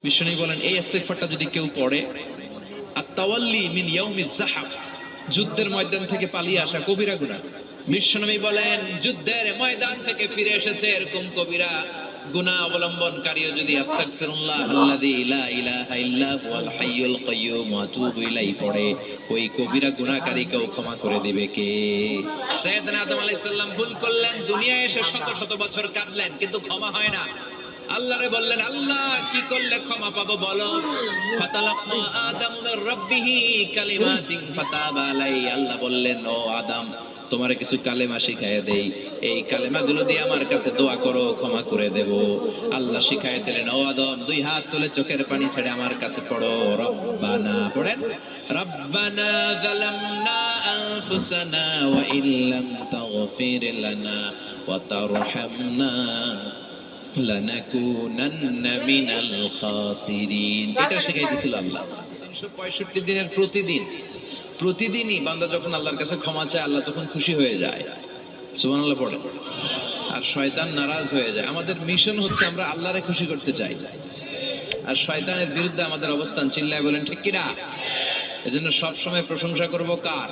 বিশ্বনবী বলেন এই ইস্তিগফারটা যদি কেউ পড়ে আত-তাওয়াল্লি মিন ইয়াউমিজ যাহাফ, যুদ্ধের ময়দান থেকে পালিয়ে আসা কবিরা গুনাহ। বিশ্বনবী বলেন যুদ্ধের ময়দান থেকে ফিরে এসেছে এরকম কবিরা গুনাহ অবলম্বনকারীও যদি আস্তাগফিরুল্লাহ আল্লাযী লা ইলাহা ইল্লা হুয়াল হাইয়ুল কাইয়্যুম ওয়া আতুবু ইলাইহি পড়ে, ওই কবিরা গুনাহকারীকেও ক্ষমা করে দিবে কে? সাইয়েদনা আদম আলাইহিস সালাম ভুল করলেন, দুনিয়ায় এসে শত শত বছর কাঁদলেন, কিন্তু ক্ষমা হয় না। আল্লাহরে বললেন, আল্লাহ কি করলে ক্ষমা পাবো বলো? ফাতালাক্কা আদামু মির রাব্বিহি কালিমাতিন ফাতাবা আলাইহি। আল্লাহ বললেন, ও আদম, তোমারে কিছু কালেমা শিখাইয়া দেই, এই কালেমাগুলো দিয়ে আমার কাছে দোয়া করো, ক্ষমা করে দেব। আল্লাহ শিখাইয়া দিলেন, ও আদম, দুই হাত তুলে চোখের পানি ছেড়ে আমার কাছে পড়ো, রব্বানা পড়েন, রব্বানা যালামনা আনফুসানা ওয়া ইল্লাম তাগফির লানা ওয়া তারহামনা লানাকুনান্না মিনাল খাসিরিন। এটা শিখাই দিয়েছিল আল্লাহ। 365 দিনের প্রতিদিনই বান্দা যখন আল্লাহর কাছে ক্ষমা চায়, আল্লাহ তখন খুশি হয়ে যায়। সুবহানাল্লাহ পড়ে। আর শয়তান নারাজ হয়ে যায়। আমাদের মিশন হচ্ছে আমরা আল্লাহরে খুশি করতে চাই, আর শয়তানের বিরুদ্ধে আমাদের অবস্থান। চিল্লায় বলেন ঠিক কিনা? এজন্য সব সময় প্রশংসা করব কার?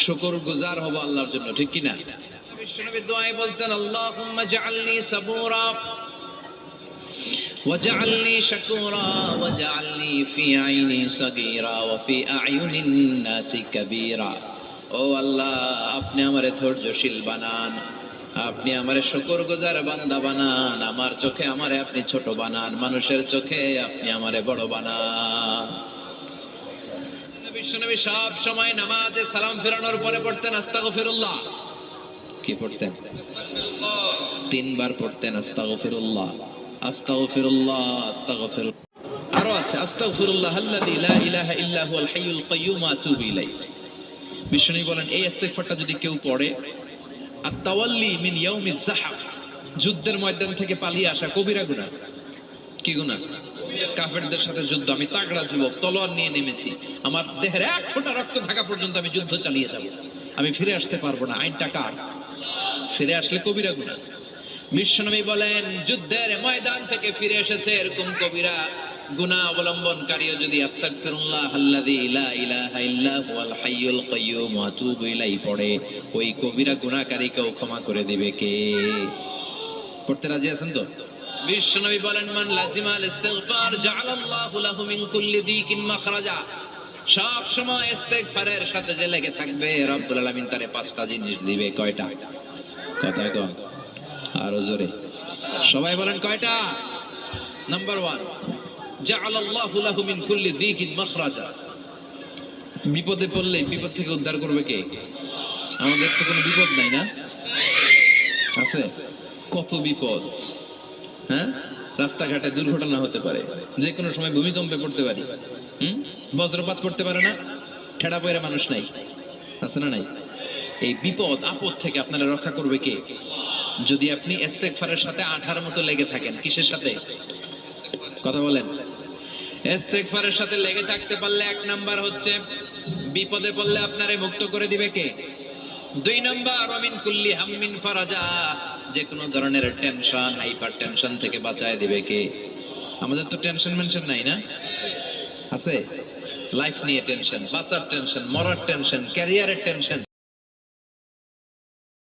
শুকরগুজার হব আল্লাহর জন্য, ঠিক কিনা? বিশ্বনবী দোয়ায় বলতেন, আল্লাহুম্মা জাআলনি সাবুরা ওয়াজআলনি শাকুরা ওয়াজআলনি ফি আইনি সাগীরা ওয়া ফি আ'য়ুনিন নাসি কাবীরা। ও আল্লাহ, আপনি আমারে ধৈর্যশীল বানান, আপনি আমারে শুকরগুজার বান্দা বানান, আমার চোখে আমারে আপনি ছোট বানান, মানুষের চোখে আপনি আমারে বড় বানান। বিশ্বনবী সব সময় নামাজে সালাম ফেরানোর পরে পড়তেন আস্তাগফিরুল্লাহ। কি পড়তেন? 3 বার পড়তেন আস্তাগফিরুল্লাহ, আস্তাগফিরুল্লাহ, আস্তাগফিরুল্লাহ। আরো আছে আস্তাগফিরুল্লাহ আল্লাযী লা ইলাহা ইল্লা হুয়াল হাইয়ুল কাইয়্যুম ওয়া আতুবু ইলাইহি। বিশ্বনবী বলেন এই ইস্তিগফারটা যদি কেউ পড়ে আত-তাওয়াল্লি মিন ইয়াউমিজ যাহাফ, যুদ্ধের ময়দান থেকে পালিয়ে আসা কবিরা গুনাহ। কি গুনাহ? কাফেরদের সাথে যুদ্ধ। আমি তাগড়া যুবক, তলোয়ার নিয়ে নেমেছি, আমার দেহের এক ফোঁটা রক্ত থাকা পর্যন্ত আমি যুদ্ধ চালিয়ে যাব, আমি ফিরে আসতে পারবো না। আইনটা কার? ফিরে আসলে কবিরা গুনাহ। বিশ্বনবী বলেন যুদ্ধের ময়দান থেকে ফিরে এসেছে এরকম কবিরা গুনাহ অবলম্বনকারীও যদি আস্তাগফিরুল্লাহ আল্লাযী লা ইলাহা ইল্লা হুয়াল হাইয়ুল কাইয়্যুম ওয়া আতুবু ইলাইহি পড়ে, ওই কবিরা গুনাহকারীকেও ক্ষমা করে দিবে কে? পড়তে রাজি আছেন তো? বিশ্বনবী বলেন, মান লাজিমাল ইস্তিগফার জাআলাল্লাহু লাহু মিন কুল্লি দিকিন মাখরাজা। সব সময় ইস্তিগফারের সাথে যে লেগে থাকবে, রব্বুল আলামিন তারে 5টা জিনিস দিবে। কয়টা? কথা কম, আরো জোরে সবাই বলেন কয়টা? নাম্বার 1, জাআলাল্লাহু লাহু মিন কুল্লি দিকিন মাখরাজা। বিপদে পড়লে বিপদ থেকে উদ্ধার করবে কে? আমাদের তো কোনো বিপদ নাই, না আছে? কত বিপদ, হ্যাঁ? রাস্তাঘাটে দুর্ঘটনা হতে পারে, যে কোনো সময় ভূমিকম্পে পড়তে পারি, বজ্রপাত পড়তে পারে না, ঠেড়া পয়রা মানুষ নাই, আছে না নাই? এই বিপদ আপদ থেকে আপনারা রক্ষা করবে কে? যদি আপনি ইস্তিগফারের সাথে আঠার মতো লেগে থাকেন। কিসের সাথে? কথা বলেন। ইস্তিগফারের সাথে লেগে থাকতে পারলে 1 নাম্বার হচ্ছে বিপদে পড়লে আপনারে মুক্ত করে দিবে কে? 2 নাম্বার ওমিন কুল্লি হাম্মিন ফারাজা, যে কোনো ধরনের টেনশন, হাইপার টেনশন থেকে বাঁচায় দিবে কে? আমাদের তো টেনশন মেনশন নাই, না আছে? লাইফ নিয়ে টেনশন, বাঁচার টেনশন, মরার টেনশন, ক্যারিয়ারের টেনশন।